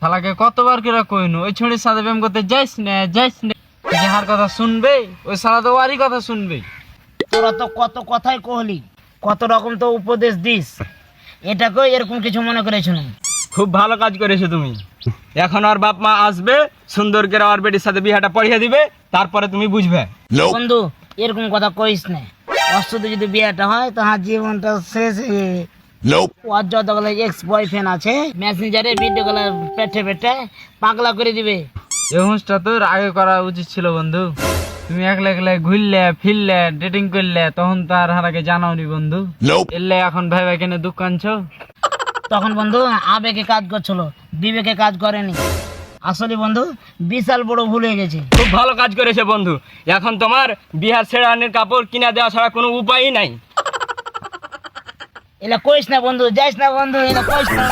শালাকে কতবার করে কইনু ওই ছড়ির সাথে প্রেম করতে যাইস না যাহার কথা শুনবে ওই শালা তো ওয়ারই কথা শুনবে। তোরা তো কত কথাই কহলি, কত রকম তো উপদেশ দিস, এটাকেও এরকম কিছু মনে করেছিল। খুব ভালো কাজ করেছো তুমি। এখন আর বাপ মা আসবে, সুন্দর করে আর বেটির সাথে বিয়েটা পড়িয়ে দিবে, তারপরে তুমি বুঝবে। বন্ধু এরকম কথা কইস না, ওর সাথে যদি বিয়েটা হয় তাহার জীবনটা শেষ। ওর যতগুলো এক্স বয়ফ্রেন্ড আছে মেসেঞ্জারে ভিডিও গুলো পেটে পেটে পাগলা করে দিবে। এই হুঁসটা তোর আগে করা উচিত ছিল বন্ধু। তুমি একলা একলা ঘুরলে ফিরলে ডেটিং করলে তখন তো আর হারাকে জানাওনি বন্ধু। এলে এখন ভাই ভাই কেন দুঃখ আনছো? তখন বন্ধু আবেগে কাজ করছিল, বিবেকে কাজ করেনি। আসলে বন্ধু বিশাল বড় ভুল হয়ে গেছে। খুব ভালো কাজ করেছে বন্ধু। এখন তোমার বিহার শেরানের কাপড় কিনা দেওয়া ছাড়া কোনো উপায়ই নাই। এলা কইস না বন্ধু, যাইস না বন্ধু, এলা কইস না।